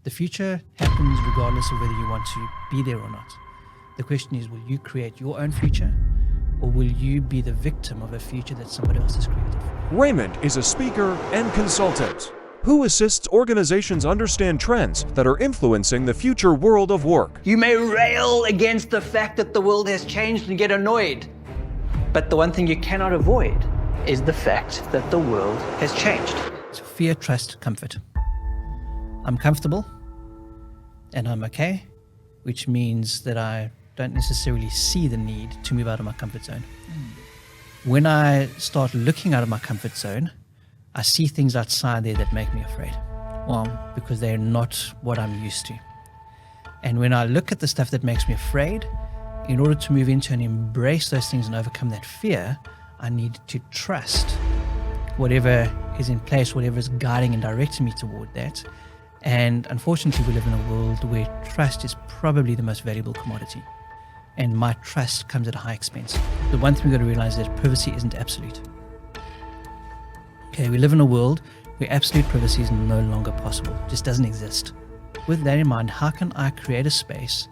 The future happens regardless of whether you want to be there or not. The question is, will you create your own future, or will you be the victim of a future that somebody else has created for you? Raymond is a speaker and consultant who assists organizations understand trends that are influencing the future world of work. You may rail against the fact that the world has changed and get annoyed, but the one thing you cannot avoid is the fact that the world has changed. So fear, trust, comfort. I'm comfortable and I'm okay, which means that I don't necessarily see the need to move out of my comfort zone. When I start looking out of my comfort zone, I see things outside there that make me afraid. Wow. Because they're not what I'm used to. And when I look at the stuff that makes me afraid, in order to move into and embrace those things and overcome that fear, I need to trust whatever is in place, whatever is guiding and directing me toward that. And unfortunately, we live in a world where trust is probably the most valuable commodity. And my trust comes at a high expense. The one thing we've got to realize is that privacy isn't absolute. Okay, we live in a world where absolute privacy is no longer possible, just doesn't exist. With that in mind, how can I create a space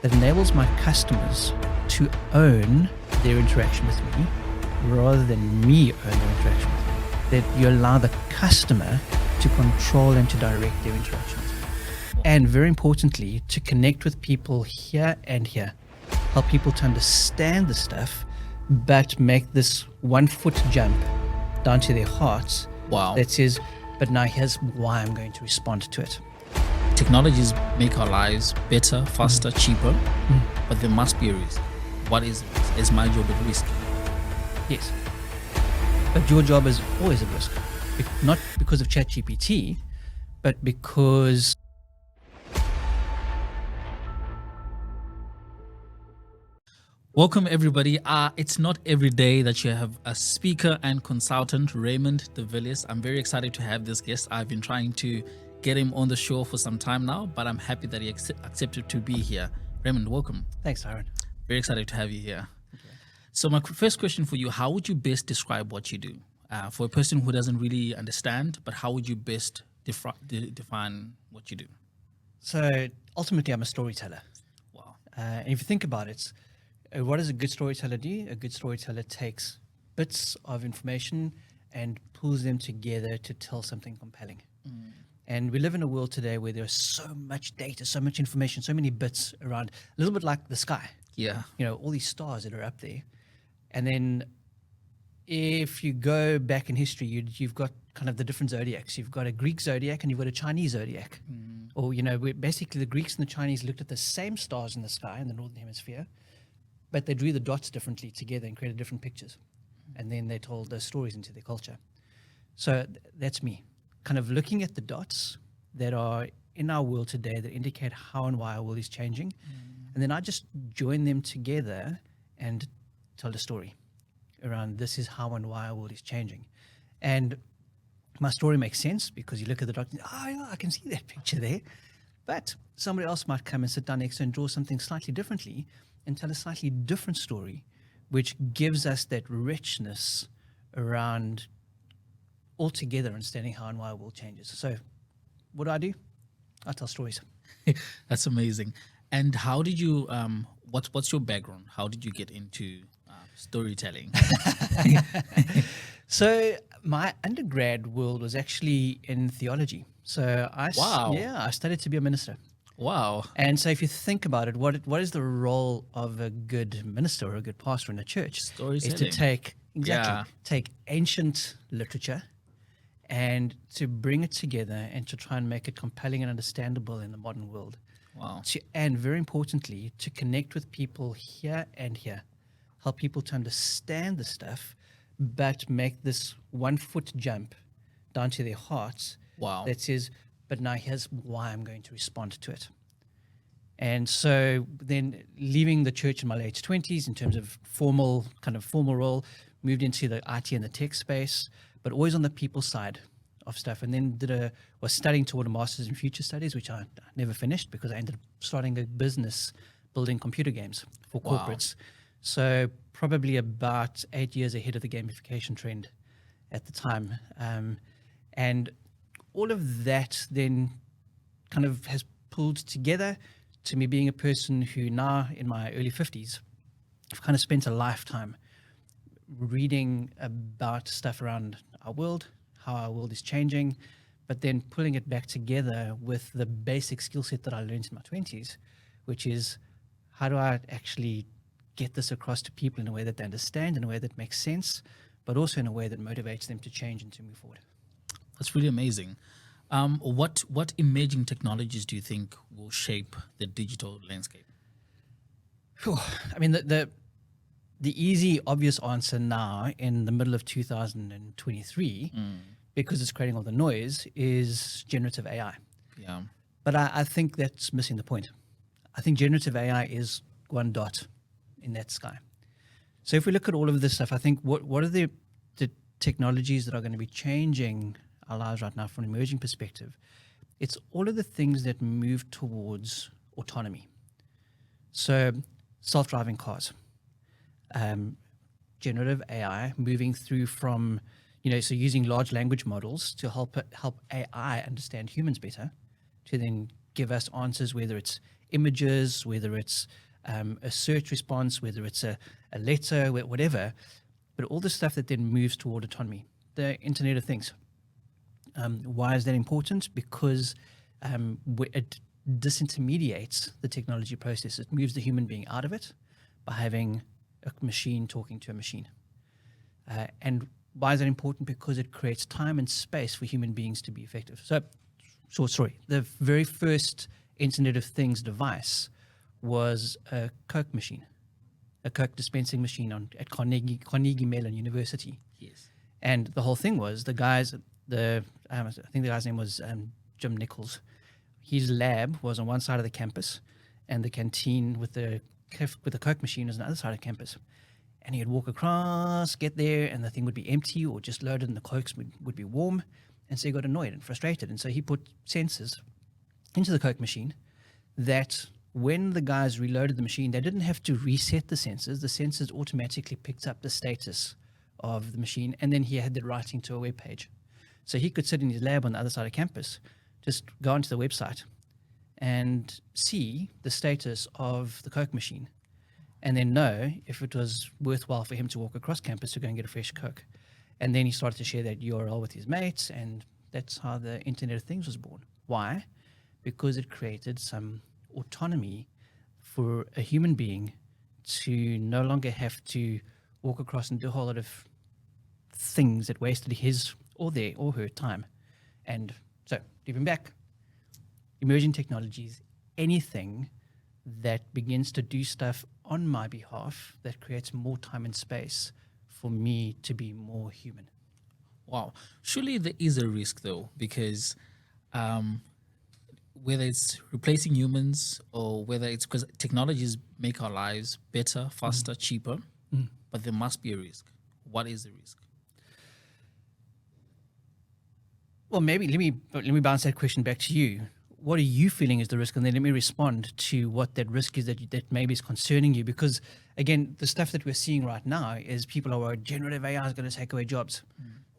that enables my customers to own their interaction with me rather than me own their interaction with me? That you allow the customer to control and to direct their interactions. And very importantly, to connect with people here and here. Help people to understand the stuff, but make this 1 foot jump down to their hearts. Wow. That says, but now here's why I'm going to respond to it. Technologies make our lives better, faster, cheaper, but there must be a risk. What is the risk? Is my job at risk? Yes. But your job is always at risk. Not because of ChatGPT, but because Welcome everybody. It's not every day that you have a speaker and consultant, Raymond the Villiers. I'm very excited to have this guest. I've been trying to get him on the show for some time now, but I'm happy that he accepted to be here. Raymond, welcome. Thanks, Aaron. Very excited to have you here. Okay. So my first question for you, how would you best describe what you do? For a person who doesn't really understand, but how would you best define what you do? So ultimately, I'm a storyteller. Wow. And if you think about it, what does a good storyteller do? A good storyteller takes bits of information and pulls them together to tell something compelling. And we live in a world today where there's so much data, so much information, so many bits around, a little bit like the sky. Yeah. You know, all these stars that are up there. And then if you go back in history, you've got kind of the different zodiacs. You've got a Greek zodiac and you've got a Chinese zodiac. Or, you know, basically the Greeks and the Chinese looked at the same stars in the sky in the Northern Hemisphere, but they drew the dots differently together and created different pictures. And then they told those stories into their culture. So that's me, kind of looking at the dots that are in our world today that indicate how and why our world is changing. And then I just join them together and tell the story around this is how and why our world is changing. And my story makes sense because you look at the dots, oh yeah, I can see that picture there. But somebody else might come and sit down next to and draw something slightly differently and tell a slightly different story, which gives us that richness around altogether understanding how and why our world changes. So what do? I tell stories. That's amazing. And how did you, what's your background? How did you get into storytelling? So my undergrad world was actually in theology. So I studied to be a minister. Wow. And so if you think about it, what is the role of a good minister or a good pastor in a church? Storytelling. Is to take ancient literature and to bring it together and to try and make it compelling and understandable in the modern world. Wow. And very importantly, to connect with people here and here. Help people to understand the stuff, but make this 1 foot jump down to their hearts. Wow. That says, but now here's why I'm going to respond to it. And so then leaving the church in my late 20s in terms of formal role, moved into the IT and the tech space, but always on the people side of stuff. And then was studying toward a master's in future studies, which I never finished because I ended up starting a business building computer games for corporates. So probably about 8 years ahead of the gamification trend at the time. And all of that then kind of has pulled together to me being a person who now in my early 50s, I've kind of spent a lifetime reading about stuff around our world, how our world is changing, but then pulling it back together with the basic skill set that I learned in my 20s, which is how do I actually get this across to people in a way that they understand, in a way that makes sense, but also in a way that motivates them to change and to move forward. That's really amazing. What emerging technologies do you think will shape the digital landscape? Phew. I mean, the easy, obvious answer now in the middle of 2023, because it's creating all the noise, is generative AI. Yeah. But I think that's missing the point. I think generative AI is one dot in that sky. So if we look at all of this stuff, I think what are the technologies that are going to be changing our lives right now from an emerging perspective? It's all of the things that move towards autonomy. So self-driving cars, generative AI moving through from, so using large language models to help AI understand humans better, to then give us answers, whether it's images, whether it's a search response, whether it's a letter, whatever, but all the stuff that then moves toward autonomy. The Internet of Things. Why is that important? Because it disintermediates the technology process. It moves the human being out of it by having a machine talking to a machine. And why is that important? Because it creates time and space for human beings to be effective. So sorry, the very first Internet of Things device was a Coke machine, a Coke dispensing machine at Carnegie Mellon University. Yes. And the whole thing was the guys, I think the guy's name was Jim Nichols. His lab was on one side of the campus, and the canteen with the Coke machine was on the other side of campus. And he'd walk across, get there, and the thing would be empty or just loaded, and the Cokes would be warm. And so he got annoyed and frustrated. And so he put sensors into the Coke machine that when the guys reloaded the machine, they didn't have to reset the sensors. The sensors automatically picked up the status of the machine, and then he had it writing to a web page. So he could sit in his lab on the other side of campus, just go onto the website and see the status of the Coke machine, and then know if it was worthwhile for him to walk across campus to go and get a fresh Coke. And then he started to share that URL with his mates, and that's how the Internet of Things was born. Why? Because it created some autonomy for a human being to no longer have to walk across and do a whole lot of things that wasted his or her time. And so, leaping back, emerging technologies, anything that begins to do stuff on my behalf that creates more time and space for me to be more human. Wow. Surely there is a risk though, because whether it's replacing humans or whether it's because technologies make our lives better, faster, cheaper, but there must be a risk. What is the risk? Well, maybe let me bounce that question back to you. What are you feeling is the risk? And then let me respond to what that risk is that maybe is concerning you. Because again, the stuff that we're seeing right now is people are worried generative AI is going to take away jobs.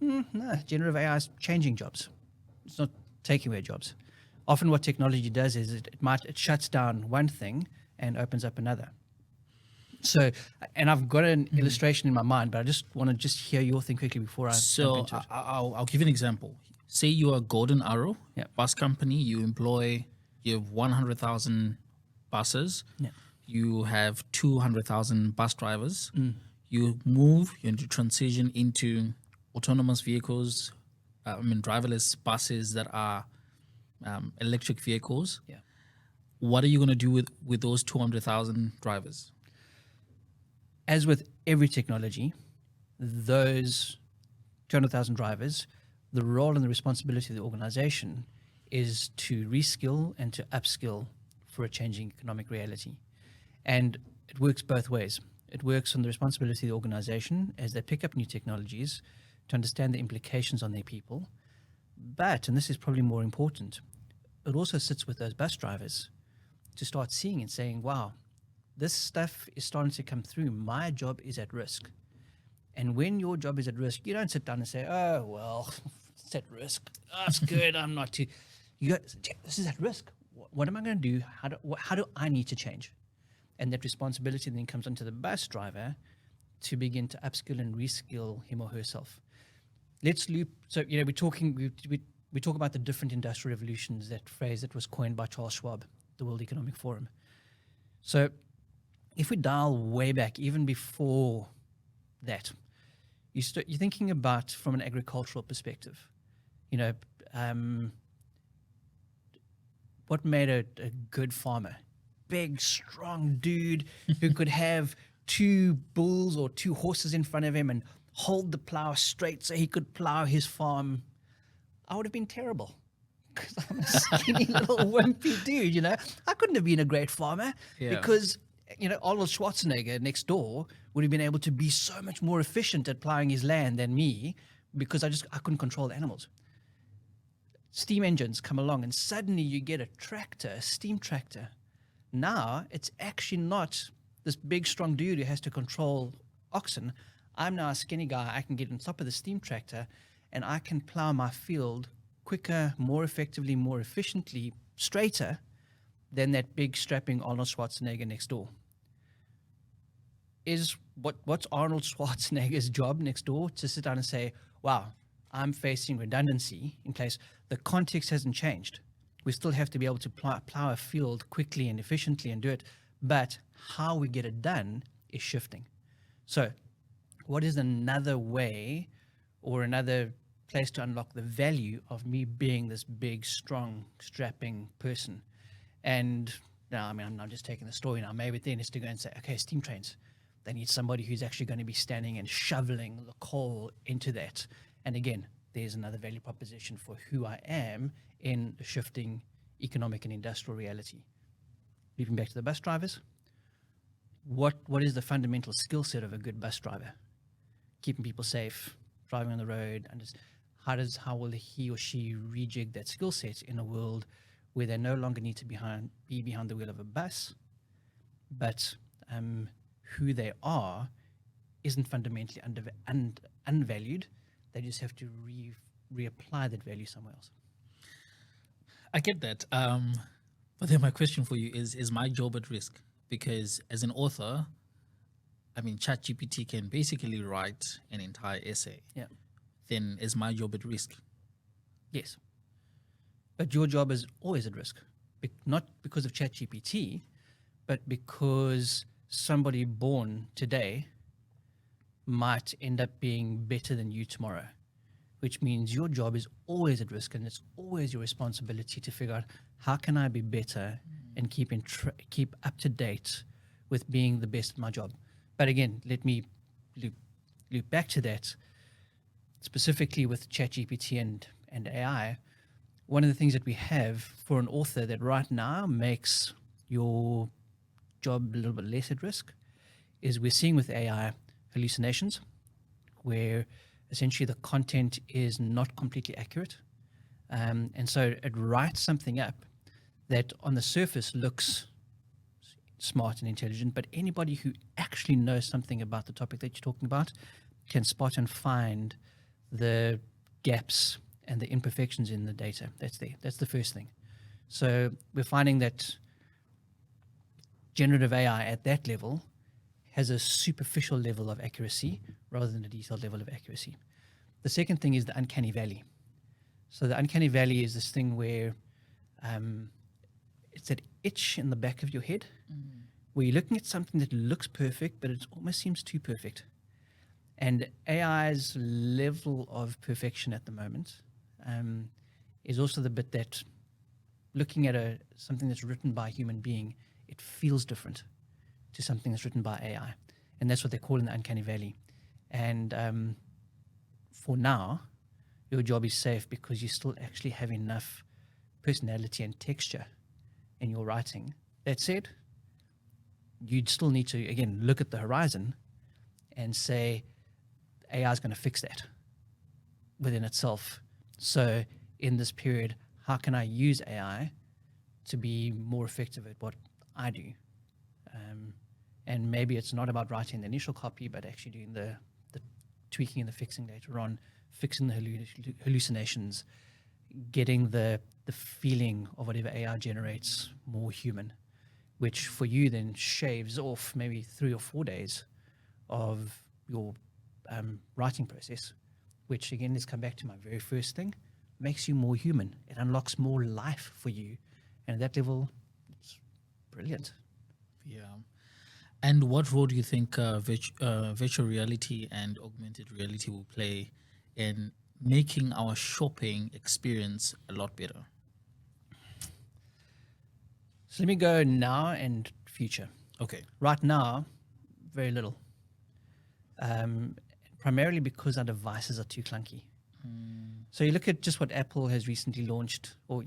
No, generative AI is changing jobs. It's not taking away jobs. Often what technology does is it shuts down one thing and opens up another. So, and I've got an illustration in my mind, but I just want to hear your thing quickly before I jump into it. I'll give you an example. Say you are Golden Arrow, bus company, you have 100,000 buses, you have 200,000 bus drivers, you transition into autonomous vehicles, driverless buses that are electric vehicles. Yeah. What are you going to do with those 200,000 drivers? As with every technology, those 200,000 drivers, the role and the responsibility of the organization is to reskill and to upskill for a changing economic reality. And it works both ways. It works on the responsibility of the organization as they pick up new technologies to understand the implications on their people. But, and this is probably more important, it also sits with those bus drivers to start seeing and saying, wow, this stuff is starting to come through. My job is at risk. And when your job is at risk, you don't sit down and say, oh, well, it's at risk. Oh, it's good. I'm not too, you go, this is at risk. What am I going to do? How do I need to change? And that responsibility then comes onto the bus driver to begin to upskill and reskill him or herself. Let's loop. So, we're talking, we talk about the different industrial revolutions, that phrase that was coined by Charles Schwab, the World Economic Forum. So if we dial way back, even before that, you're thinking about from an agricultural perspective, what made a good farmer? Big, strong dude who could have 2 bulls or 2 horses in front of him and hold the plow straight so he could plow his farm. I would have been terrible because I'm a skinny little wimpy dude, I couldn't have been a great farmer because, Arnold Schwarzenegger next door would have been able to be so much more efficient at plowing his land than me because I couldn't control the animals. Steam engines come along and suddenly you get a tractor, a steam tractor. Now it's actually not this big, strong dude who has to control oxen. I'm now a skinny guy. I can get on top of the steam tractor and I can plow my field quicker, more effectively, more efficiently, straighter than that big, strapping Arnold Schwarzenegger next door. What's Arnold Schwarzenegger's job next door? To sit down and say, wow, I'm facing redundancy in place. The context hasn't changed. We still have to be able to plow a field quickly and efficiently and do it. But how we get it done is shifting. So what is another way or another place to unlock the value of me being this big, strong, strapping person? And now, I'm just taking the story now. Maybe then is to go and say, okay, steam trains. They need somebody who's actually going to be standing and shoveling the coal into that. And again, there's another value proposition for who I am in a shifting economic and industrial reality. Leaping back to the bus drivers, what is the fundamental skill set of a good bus driver? Keeping people safe, driving on the road, and just how will he or she rejig that skill set in a world where they no longer need to be behind the wheel of a bus, but who they are isn't fundamentally unvalued. They just have to reapply that value somewhere else. I get that. But then my question for you is my job at risk? Because as an author, ChatGPT can basically write an entire essay. Yeah. Then is my job at risk? Yes. But your job is always at risk. Not because of ChatGPT, but because somebody born today might end up being better than you tomorrow, which means your job is always at risk, and it's always your responsibility to figure out how can I be better and keep up to date with being the best at my job. But again, let me loop back to that, specifically with ChatGPT and AI. One of the things that we have for an author that right now makes your job a little bit less at risk is we're seeing with AI hallucinations, where essentially the content is not completely accurate. And so it writes something up that on the surface looks smart and intelligent, but anybody who actually knows something about the topic that you're talking about can spot and find the gaps and the imperfections in the data that's there. That's the first thing. So we're finding that generative AI at that level has a superficial level of accuracy rather than a detailed level of accuracy. The second thing is the uncanny valley. So the uncanny valley is this thing where it's that itch in the back of your head where you're looking at something that looks perfect, but it almost seems too perfect. And AI's level of perfection at the moment is also the bit that looking at something that's written by a human being, it feels different to something that's written by AI. And that's what they call in the uncanny valley. And for now, your job is safe because you still actually have enough personality and texture in your writing. That said, you'd still need to, again, look at the horizon and say, AI is going to fix that within itself. So in this period, how can I use AI to be more effective at what I do? And maybe it's not about writing the initial copy, but actually doing the tweaking and the fixing later on, fixing the hallucinations, getting the feeling of whatever AI generates more human, which for you then shaves off maybe 3 or 4 days of your writing process, which again, let's come back to my very first thing, makes you more human. It unlocks more life for you. And at that level, it's brilliant. Yeah. And what role do you think virtual reality and augmented reality will play in making our shopping experience a lot better? So let me go now and future. Okay. Right now, very little. Primarily because our devices are too clunky. So you look at just what Apple has recently launched, or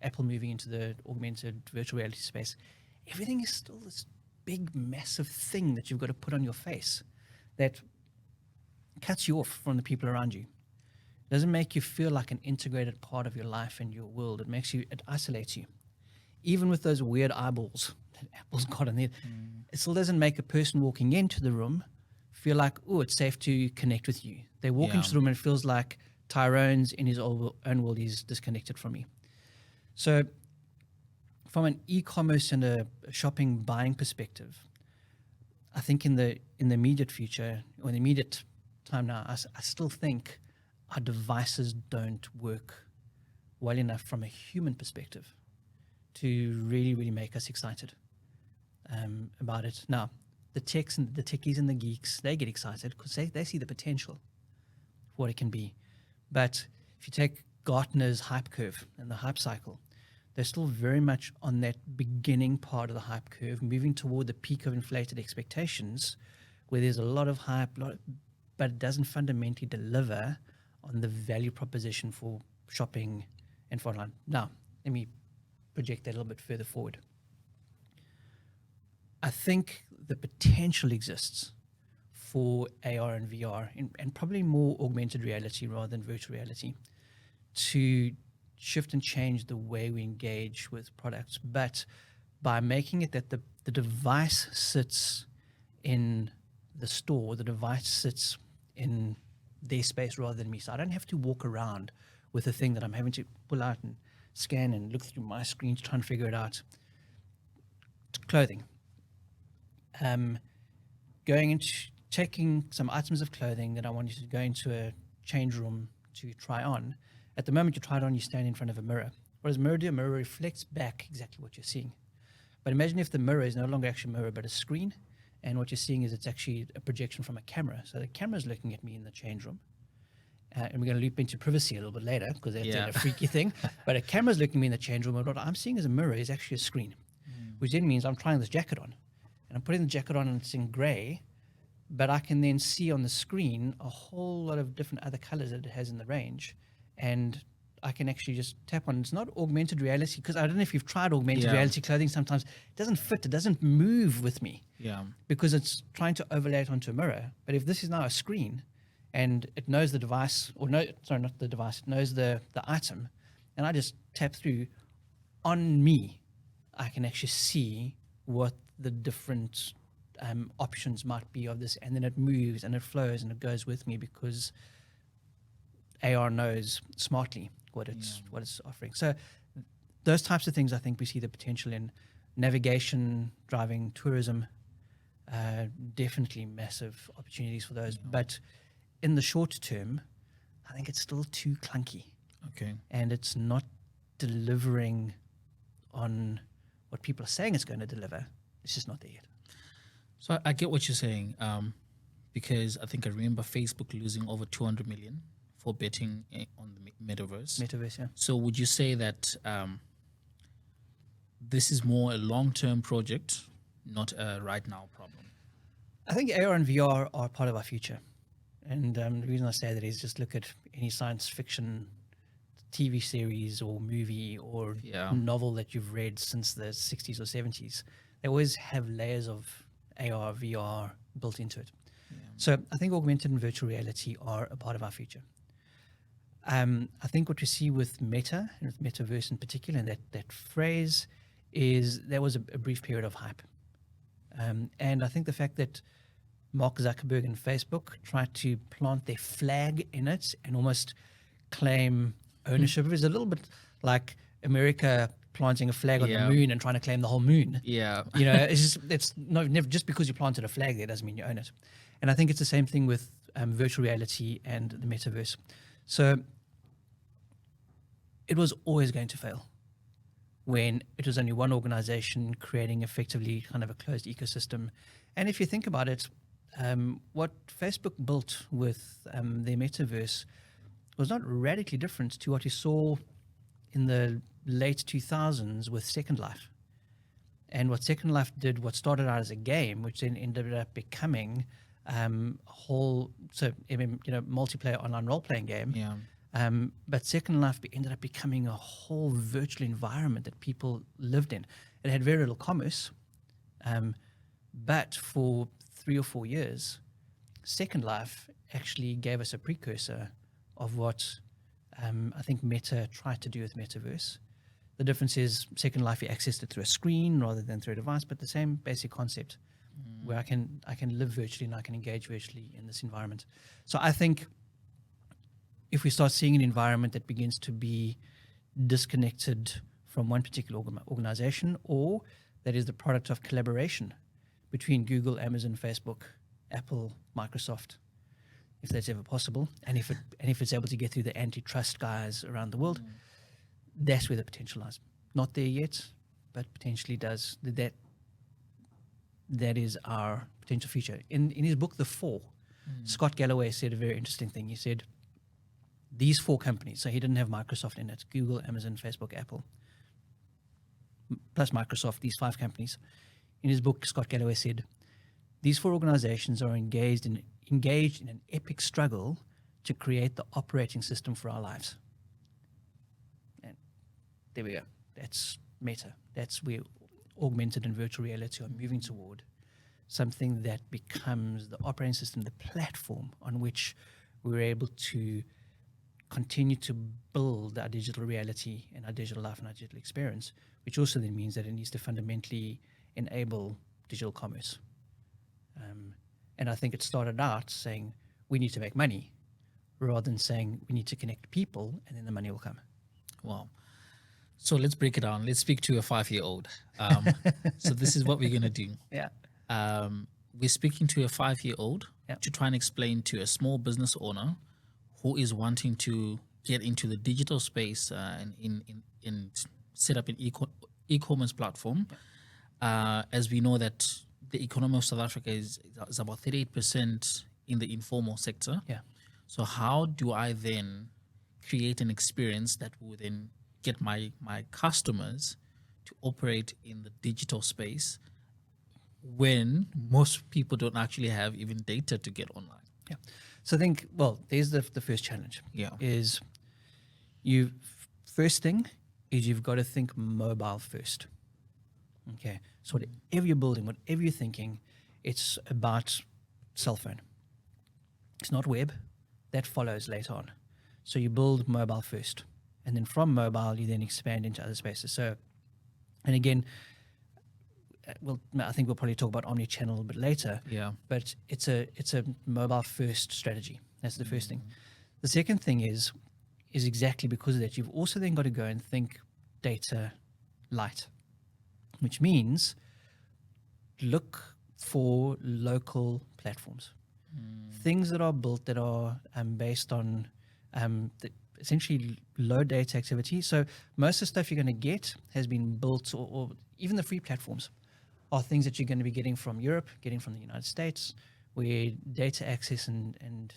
Apple moving into the augmented virtual reality space. Everything is still this big, massive thing that you've got to put on your face that cuts you off from the people around you. It doesn't make you feel like an integrated part of your life and your world. It isolates you. Even with those weird eyeballs that Apple's got in there, it still doesn't make a person walking into the room feel like, oh, it's safe to connect with you. They walk into the room and it feels like Tyrone's in his own world. He's disconnected from me. So from an e-commerce and a shopping buying perspective, I think in the immediate future, or in the immediate time now, I still think our devices don't work well enough from a human perspective to really, really make us excited about it. Now, the techs and the techies and the geeks, they get excited because they see the potential for what it can be. But if you take Gartner's hype curve and the hype cycle, they're still very much on that beginning part of the hype curve, moving toward the peak of inflated expectations, where there's a lot of hype, but it doesn't fundamentally deliver on the value proposition for shopping and for online. Now, let me project that a little bit further forward. I think the potential exists for AR and VR, and probably more augmented reality rather than virtual reality, to shift and change the way we engage with products, but by making it that the device sits in the store, the device sits in their space rather than me. So I don't have to walk around with a thing that I'm having to pull out and scan and look through my screen to try and figure it out. Clothing. Going into taking some items of clothing that I want you to go into a change room to try on. At the moment you try it on, you stand in front of a mirror. What does a mirror do? A mirror reflects back exactly what you're seeing. But imagine if the mirror is no longer actually a mirror, but a screen, and what you're seeing is it's actually a projection from a camera. So the camera's looking at me in the change room. And we're going to loop into privacy a little bit later because that's a freaky thing. But a camera's looking at me in the change room, and what I'm seeing as a mirror is actually a screen, which then means I'm trying this jacket on. And I'm putting the jacket on and it's in gray, but I can then see on the screen a whole lot of different other colors that it has in the range. And I can actually just tap on. It's not augmented reality, because I don't know if you've tried augmented reality clothing. Sometimes it doesn't fit, it doesn't move with me. Yeah. Because it's trying to overlay it onto a mirror. But if this is now a screen and it knows the device, or no, sorry, not the device, it knows the item, and I just tap through on me, I can actually see what the different options might be of this, and then it moves and it flows and it goes with me because AR knows smartly what it's offering. So those types of things, I think we see the potential in navigation, driving, tourism, definitely massive opportunities for those. But in the short term, I think it's still too clunky. Okay. And it's not delivering on what people are saying it's going to deliver. It's just not there yet. So I get what you're saying, because I think I remember Facebook losing over 200 million for betting on the metaverse. Metaverse, yeah. So would you say that this is more a long-term project, not a right-now problem? I think AR and VR are part of our future. And the reason I say that is just look at any science fiction TV series or movie or novel that you've read since the 60s or 70s. They always have layers of AR, VR built into it. Yeah. So I think augmented and virtual reality are a part of our future. I think what we see with Meta, and with Metaverse in particular, and that phrase, is there was a brief period of hype. And I think the fact that Mark Zuckerberg and Facebook tried to plant their flag in it and almost claim ownership of it. It's a little bit like America planting a flag on the Yeah. moon and trying to claim the whole moon. Yeah. You know, it's never just because you planted a flag there doesn't mean you own it. And I think it's the same thing with virtual reality and the metaverse. So it was always going to fail when it was only one organization creating effectively kind of a closed ecosystem. And if you think about it, what Facebook built with their metaverse was not radically different to what you saw in the late 2000s with Second Life. And what Second Life did, what started out as a game, which then ended up becoming a whole, multiplayer online role-playing game. Yeah. But Second Life ended up becoming a whole virtual environment that people lived in. It had very little commerce, but for 3 or 4 years, Second Life actually gave us a precursor of what I think Meta tried to do with Metaverse. The difference is Second Life, you accessed it through a screen rather than through a device, but the same basic concept where I can live virtually and I can engage virtually in this environment. So I think if we start seeing an environment that begins to be disconnected from one particular organization, or that is the product of collaboration between Google, Amazon, Facebook, Apple, Microsoft, if that's ever possible, and if it's able to get through the antitrust guys around the world, that's where the potential lies. Not there yet, but potentially does. That is our potential future. In his book, The Four, Scott Galloway said a very interesting thing. He said, these 4 companies, so he didn't have Microsoft in it, Google, Amazon, Facebook, Apple, plus Microsoft, these 5 companies. In his book, Scott Galloway said, these 4 organizations are engaged in an epic struggle to create the operating system for our lives. And there we go. That's Meta. That's where augmented and virtual reality are moving toward, something that becomes the operating system, the platform on which we're able to continue to build our digital reality and our digital life and our digital experience, which also then means that it needs to fundamentally enable digital commerce. And I think it started out saying we need to make money rather than saying we need to connect people and then the money will come. Wow. So let's break it down. Let's speak to a 5-year-old. So this is what we're going to do. Yeah. We're speaking to a 5-year-old Yeah. to try and explain to a small business owner who is wanting to get into the digital space and in set up an e-commerce platform. As we know that the economy of South Africa is about 38% in the informal sector. Yeah. So how do I then create an experience that will then get my customers to operate in the digital space when most people don't actually have even data to get online? Yeah. So I think, well, there's the first challenge. Yeah. Is first thing is you've got to think mobile first. Okay. So whatever you're building, whatever you're thinking, it's about cell phone. It's not web. That follows later on. So you build mobile first. And then from mobile, you then expand into other spaces. So, and again, I think we'll probably talk about omni-channel a bit later. Yeah. But it's a mobile first strategy. That's the first thing. The second thing is exactly because of that, you've also then got to go and think data light, which means look for local platforms, things that are built that are based on essentially low data activity. So most of the stuff you're going to get has been built, or even the free platforms are things that you're going to be getting from Europe, getting from the United States, where data access and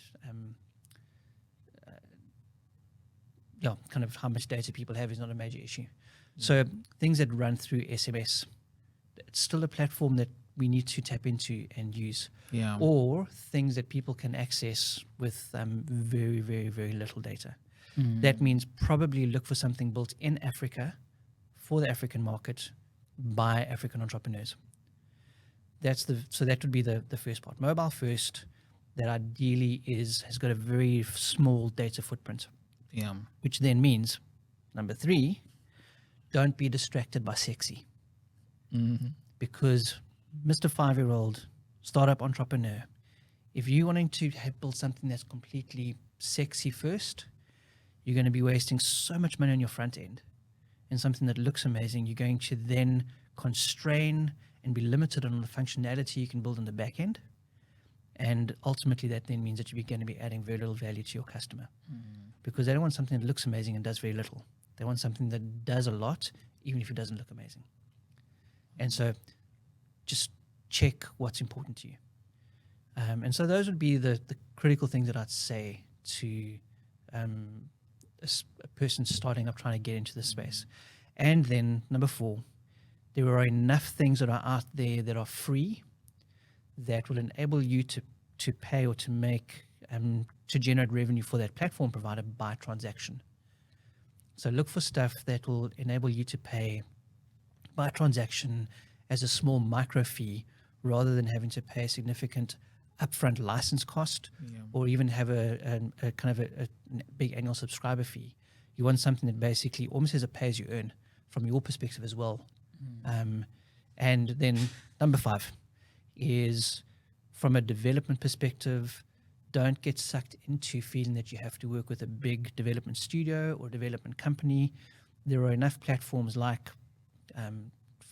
kind of how much data people have is not a major issue. So things that run through SMS, it's still a platform that we need to tap into and use. Yeah. Or things that people can access with very, very, very little data. That means probably look for something built in Africa for the African market by African entrepreneurs. So that would be the first part. Mobile first, that ideally has got a very small data footprint. Yeah. Which then means, number 3, don't be distracted by sexy. Because Mr. 5-year-old startup entrepreneur, if you're wanting to build something that's completely sexy first, you're going to be wasting so much money on your front end and something that looks amazing. You're going to then constrain and be limited on the functionality you can build on the back end. And ultimately, that then means that you're going to be adding very little value to your customer because they don't want something that looks amazing and does very little. They want something that does a lot, even if it doesn't look amazing. And so just check what's important to you. And so those would be the critical things that I'd say to a person starting up trying to get into this space. And then number 4, there are enough things that are out there that are free that will enable you to pay or to make to generate revenue for that platform provider by transaction. So look for stuff that will enable you to pay by transaction as a small micro fee rather than having to pay a significant upfront license cost or even have a kind of a big annual subscriber fee. You want something that basically almost as a pay as you earn from your perspective as well. And then number 5 is from a development perspective, don't get sucked into feeling that you have to work with a big development studio or development company. There are enough platforms like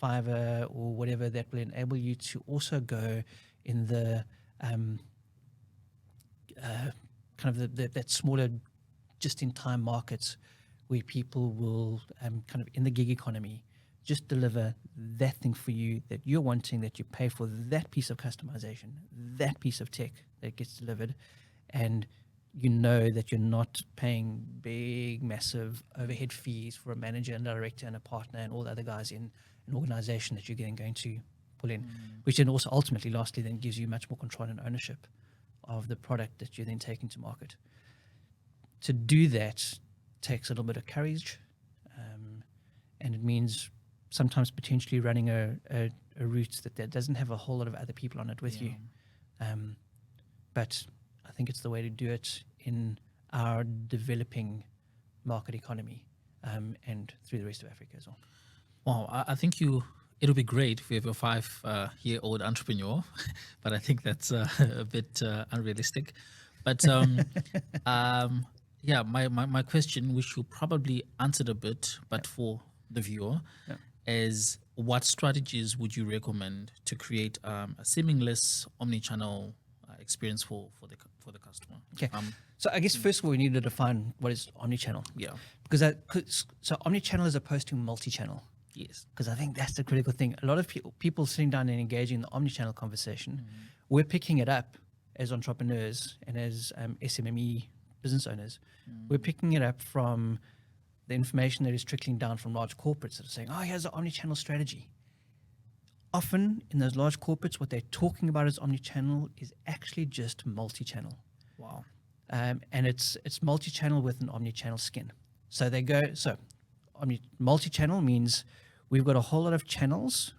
Fiverr or whatever that will enable you to also go in the kind of that smaller just-in-time markets where people will kind of in the gig economy just deliver that thing for you that you're wanting, that you pay for that piece of customization, that piece of tech that gets delivered, and you know that you're not paying big, massive overhead fees for a manager and director and a partner and all the other guys in an organization that you're then going to pull in, which then also ultimately, lastly, then gives you much more control and ownership of the product that you're then taking to market. To do that takes a little bit of courage, and it means sometimes potentially running a route that doesn't have a whole lot of other people on it with you. But I think it's the way to do it in our developing market economy and through the rest of Africa as well. Wow, I think it'll be great if you have a 5-year-old entrepreneur, but I think that's a bit unrealistic. But yeah, my question, which you probably answered a bit, but for the viewer, is what strategies would you recommend to create a seamless omni-channel experience for the customer? Okay. So I guess first of all, we need to define what is omni-channel. Yeah. Because so omni-channel as opposed to multi-channel. Yes. Because I think that's the critical thing. A lot of people sitting down and engaging in the omni-channel conversation, we're picking it up as entrepreneurs and as SMME business owners. We're picking it up from the information that is trickling down from large corporates that are saying, oh, here's an omni-channel strategy. Often in those large corporates, what they're talking about as omni-channel is actually just multi-channel. Wow. And it's multi-channel with an omni-channel skin. So they go, multi-channel means we've got a whole lot of channels,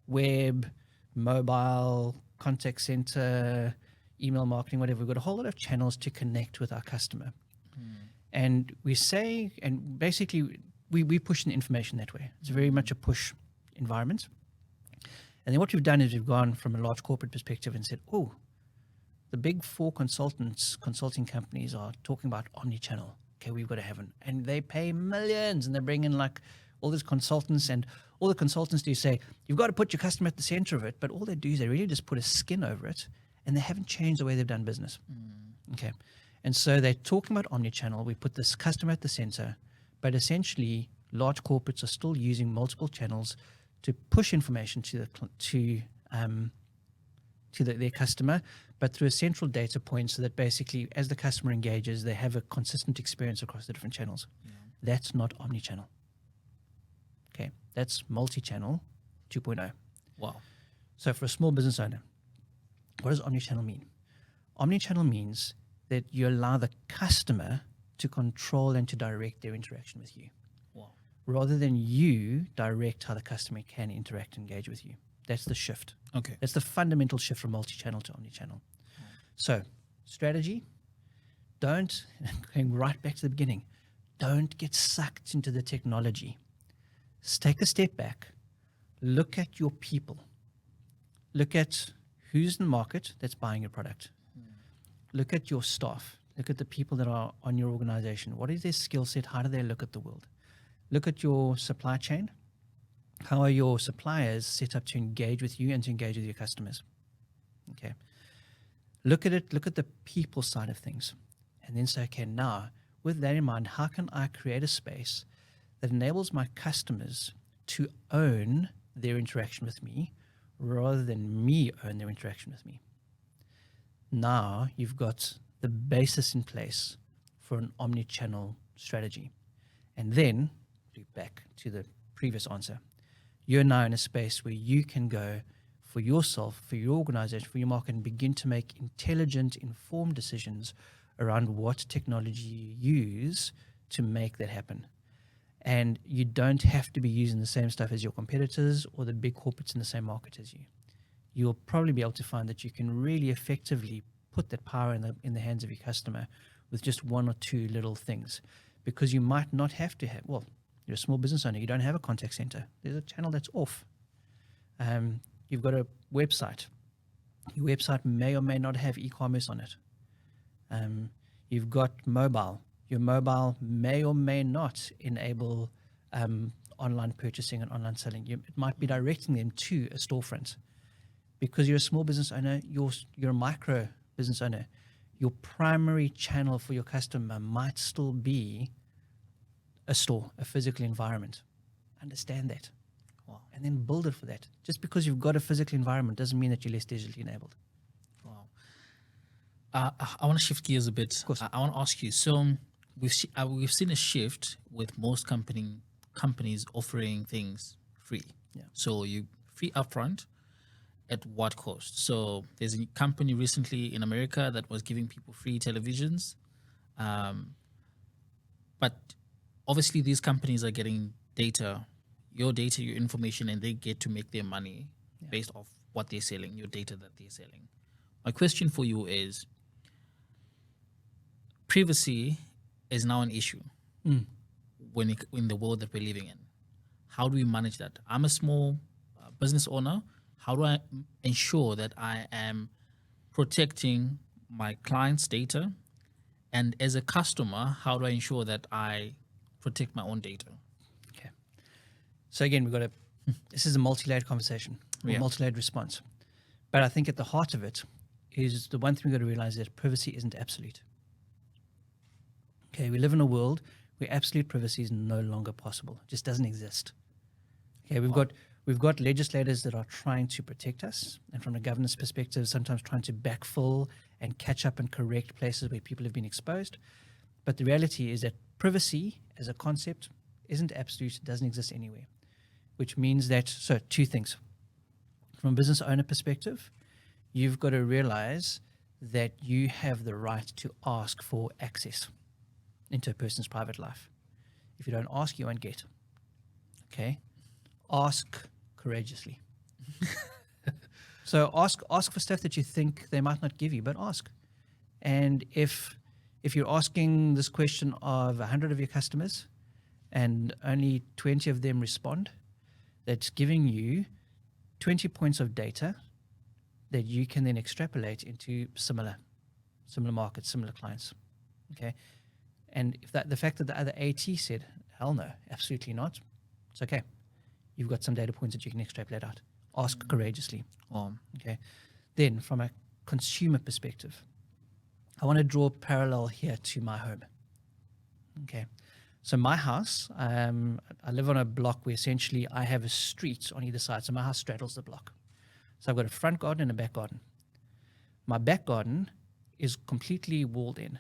web, mobile, contact center, email marketing, whatever. We've got a whole lot of channels to connect with our customer. And we say, and basically we push the information that way. It's very much a push environment. And then what we've done is we've gone from a large corporate perspective and said, oh, the big 4 consulting companies are talking about omni-channel. Okay, we've got to have one. And they pay millions and they bring in like all these consultants, and all the consultants do say, you've got to put your customer at the center of it. But all they do is they really just put a skin over it and they haven't changed the way they've done business. Okay. And so they're talking about omni-channel. We put this customer at the center, but essentially large corporates are still using multiple channels to push information to their customer, but through a central data point so that basically as the customer engages, they have a consistent experience across the different channels. That's not omni-channel. Okay, that's multi-channel 2.0. Wow. So for a small business owner, what does omni-channel mean? Omni-channel means that you allow the customer to control and to direct their interaction with you. Wow. Rather than you direct how the customer can interact and engage with you. That's the shift. Okay. That's the fundamental shift from multi-channel to omni-channel. So, strategy, going right back to the beginning, don't get sucked into the technology. Take a step back, look at your people, look at who's in the market that's buying your product. Look at your staff. Look at the people that are on your organization. What is their skill set? How do they look at the world? Look at your supply chain. How are your suppliers set up to engage with you and to engage with your customers? Okay. Look at it. Look at the people side of things. And then say, okay, now with that in mind, how can I create a space that enables my customers to own their interaction with me rather than me own their interaction with me? Now you've got the basis in place for an omni-channel strategy. And then, back to the previous answer, you're now in a space where you can go for yourself, for your organization, for your market, and begin to make intelligent, informed decisions around what technology you use to make that happen. And you don't have to be using the same stuff as your competitors or the big corporates in the same market as you. You'll probably be able to find that you can really effectively put that power in the hands of your customer with just one or two little things, because you might not have to have, well, you're a small business owner, you don't have a contact center. There's a channel that's off. You've got a website. Your website may or may not have e-commerce on it. You've got mobile. Your mobile may or may not enable online purchasing and online selling. It might be directing them to a storefront. Because you're a small business owner, you're a micro business owner, your primary channel for your customer might still be a store, a physical environment. Understand that. Wow. And then build it for that. Just because you've got a physical environment doesn't mean that you're less digitally enabled. Wow. I want to shift gears a bit. Of course. I want to ask you. So we've seen a shift with most companies offering things free. Yeah. So you free upfront. At what cost? So there's a company recently in America that was giving people free televisions, but obviously these companies are getting data, your information, and they get to make their money based off what they're selling, your data that they're selling. My question for you is, privacy is now an issue in the world that we're living in. How do we manage that? I'm a small business owner. How do I ensure that I am protecting my client's data? And as a customer, how do I ensure that I protect my own data? Okay. So again, this is a multi-layered conversation, or Yeah. multi-layered response. But I think at the heart of it is the one thing we've got to realize is that privacy isn't absolute. Okay, we live in a world where absolute privacy is no longer possible. It just doesn't exist. Okay, we've got legislators that are trying to protect us, and from a governance perspective, sometimes trying to backfill and catch up and correct places where people have been exposed. But the reality is that privacy as a concept isn't absolute, it doesn't exist anywhere. Which means that, so two things. From a business owner perspective, you've got to realize that you have the right to ask for access into a person's private life. If you don't ask, you won't get. Okay? Ask courageously. So ask for stuff that you think they might not give you, but ask. And if you're asking this question of 100 of your customers and only 20 of them respond, that's giving you 20 points of data that you can then extrapolate into similar markets, similar clients. Okay? And if the fact that the other 80 said, hell no, absolutely not, it's okay. You've got some data points that you can extrapolate out. Ask courageously. Okay. Then from a consumer perspective, I want to draw a parallel here to my home. Okay. So my house, I live on a block where essentially I have a street on either side. So my house straddles the block. So I've got a front garden and a back garden. My back garden is completely walled in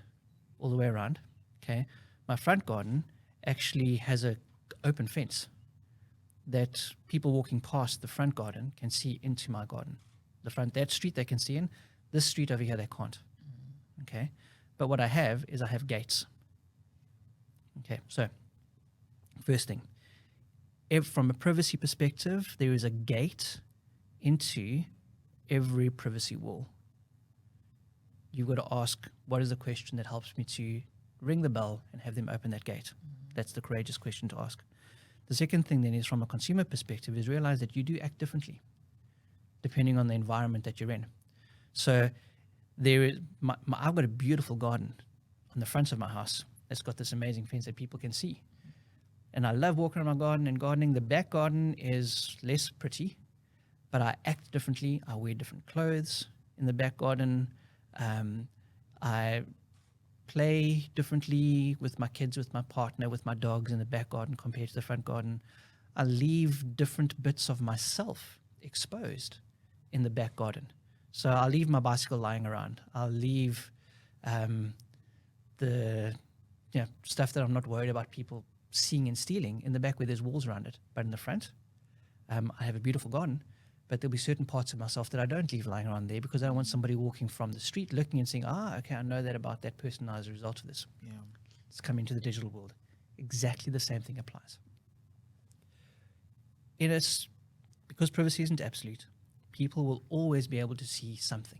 all the way around. Okay. My front garden actually has a open fence that people walking past the front garden can see into my garden. That street they can see in, this street over here they can't. Okay. But what I have is I have gates. Okay. So first thing, from a privacy perspective, there is a gate into every privacy wall. You've got to ask, what is the question that helps me to ring the bell and have them open that gate? That's the courageous question to ask. The second thing then is, from a consumer perspective, is realize that you do act differently depending on the environment that you're in. So I've got a beautiful garden, on the front of my house. It's got this amazing fence that people can see. And I love walking around my garden and gardening. The back garden is less pretty, but I act differently. I wear different clothes in the back garden. I play differently with my kids, with my partner, with my dogs in the back garden compared to the front garden. I leave different bits of myself exposed in the back garden. So I'll leave my bicycle lying around. I'll leave the stuff that I'm not worried about people seeing and stealing in the back where there's walls around it. But in the front, I have a beautiful garden, but there'll be certain parts of myself that I don't leave lying around there because I don't want somebody walking from the street looking and saying, okay, I know that about that person now as a result of this. Yeah. It's come into the digital world. Exactly the same thing applies. Because privacy isn't absolute, people will always be able to see something.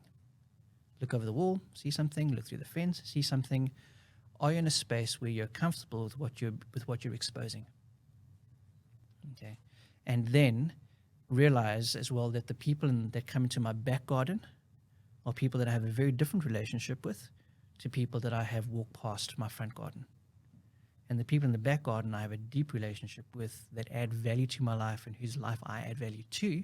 Look over the wall, see something, look through the fence, see something. Are you in a space where you're comfortable with what you're exposing? Okay. And then realize as well that the people that come into my back garden are people that I have a very different relationship with to people that I have walked past my front garden. And the people in the back garden I have a deep relationship with that add value to my life and whose life I add value to.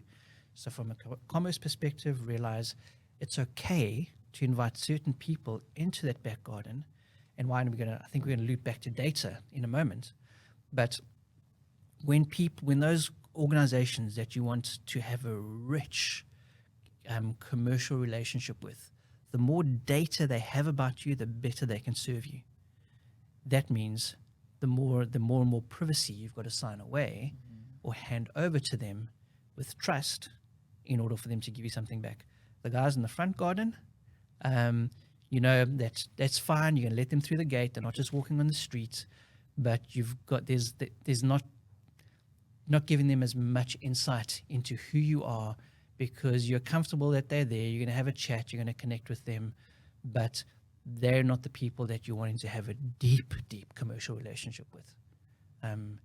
So from a commerce perspective, realize it's okay to invite certain people into that back garden. And I think we're going to loop back to data in a moment. But when those organizations that you want to have a rich commercial relationship with, the more data they have about you, the better they can serve you. That means the more and more privacy you've got to sign away or hand over to them with trust in order for them to give you something back. The guys in the front garden, that's fine. You're going to let them through the gate. They're not just walking on the street, but there's not giving them as much insight into who you are because you're comfortable that they're there. You're going to have a chat. You're going to connect with them, but they're not the people that you're wanting to have a deep, deep commercial relationship with. And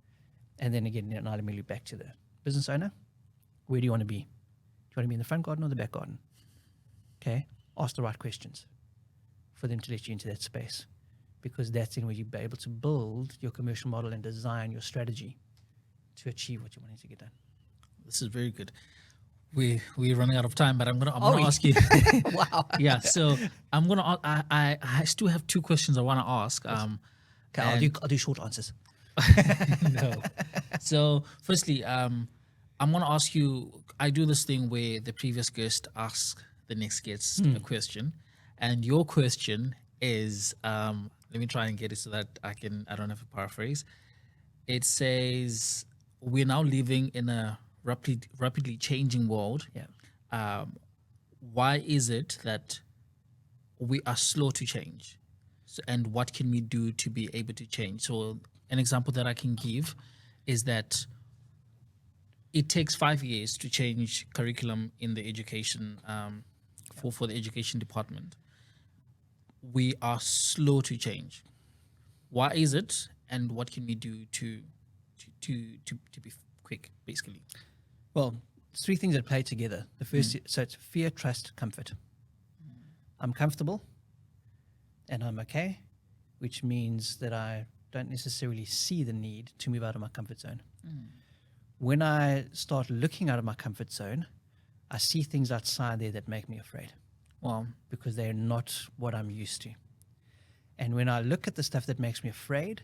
then again, now let me loop back to the business owner. Where do you want to be? Do you want to be in the front garden or the back garden? Okay. Ask the right questions for them to let you into that space, because that's in where you'll be able to build your commercial model and design your strategy to achieve what you're wanting to get done. This is very good. We're running out of time, but I'm gonna ask you. Wow. Yeah. So I'm gonna. I still have two questions I want to ask. Okay, I'll do short answers. No. So firstly, I'm gonna ask you. I do this thing where the previous guest asks the next guest a question, and your question is. Let me try and get it so that I don't have to paraphrase. It says we're now living in a rapidly changing world. Yeah. Why is it that we are slow to change? And what can we do to be able to change? So an example that I can give is that it takes 5 years to change curriculum in the education for the education department. We are slow to change. Why is it, and what can we do to be quick, basically? Well, three things that play together. The first, so it's fear, trust, comfort. I'm comfortable and I'm okay, which means that I don't necessarily see the need to move out of my comfort zone. When I start looking out of my comfort zone, I see things outside there that make me afraid. Well, because they're not what I'm used to. And when I look at the stuff that makes me afraid,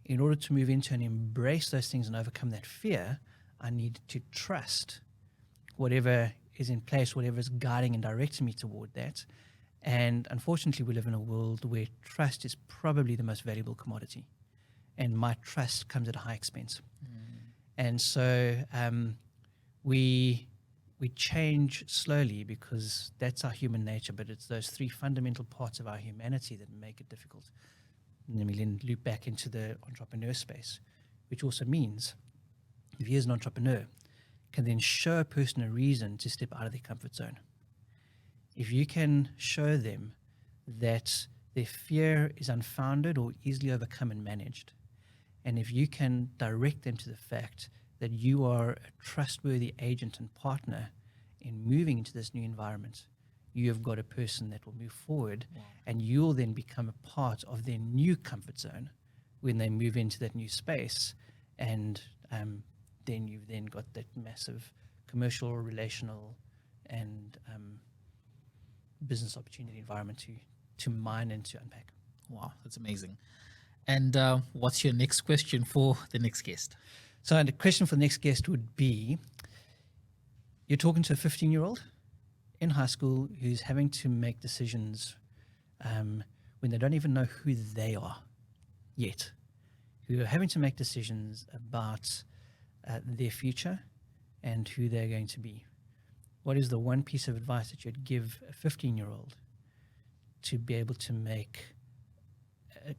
in order to move into and embrace those things and overcome that fear, I need to trust whatever is in place, whatever is guiding and directing me toward that. And unfortunately, we live in a world where trust is probably the most valuable commodity. And my trust comes at a high expense. And so we change slowly because that's our human nature, but it's those three fundamental parts of our humanity that make it difficult. And then we then loop back into the entrepreneur space, which also means if you as an entrepreneur can then show a person a reason to step out of their comfort zone. If you can show them that their fear is unfounded or easily overcome and managed, and if you can direct them to the fact that you are a trustworthy agent and partner in moving into this new environment, you have got a person that will move forward, and you'll then become a part of their new comfort zone when they move into that new space. And then you've then got that massive commercial, relational, and business opportunity environment to mine and to unpack. Wow, that's amazing. And what's your next question for the next guest? So the question for the next guest would be, you're talking to a 15-year-old in high school who's having to make decisions when they don't even know who they are yet, who are having to make decisions about their future and who they're going to be. What is the one piece of advice that you'd give a 15-year-old to be able to make a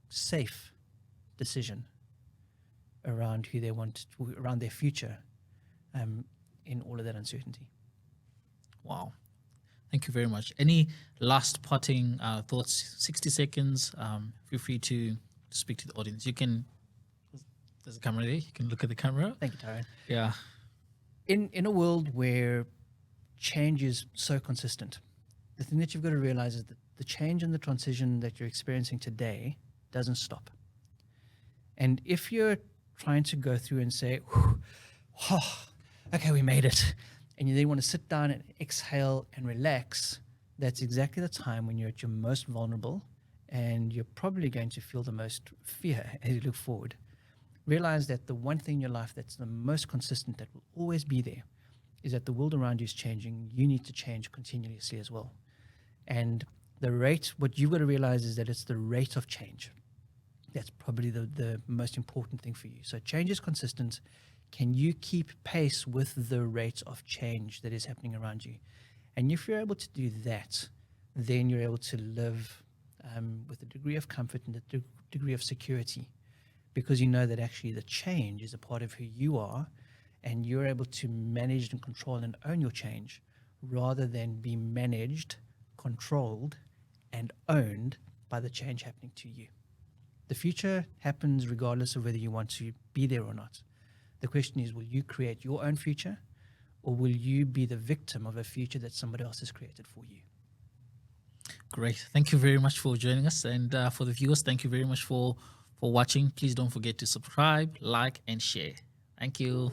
safe decision around who they want, around their future, in all of that uncertainty? Wow. Thank you very much. Any last parting thoughts? 60 seconds. Feel free to speak to the audience. You can, there's a camera there. You can look at the camera. Thank you, Tyrone. Yeah. In a world where change is so consistent, the thing that you've got to realize is that the change and the transition that you're experiencing today doesn't stop. And if you're trying to go through and say, oh, okay, we made it, and you then want to sit down and exhale and relax, that's exactly the time when you're at your most vulnerable and you're probably going to feel the most fear as you look forward. Realize that the one thing in your life that's the most consistent, that will always be there, is that the world around you is changing. You need to change continuously as well. And the rate, what you've got to realize is that it's the rate of change. That's probably the most important thing for you. So change is consistent. Can you keep pace with the rate of change that is happening around you? And if you're able to do that, then you're able to live with a degree of comfort and a degree of security, because you know that actually the change is a part of who you are, and you're able to manage and control and own your change rather than be managed, controlled, and owned by the change happening to you. The future happens regardless of whether you want to be there or not. The question is, will you create your own future, or will you be the victim of a future that somebody else has created for you? Great. Thank you very much for joining us. And for the viewers, thank you very much for watching. Please don't forget to subscribe, like, and share. Thank you.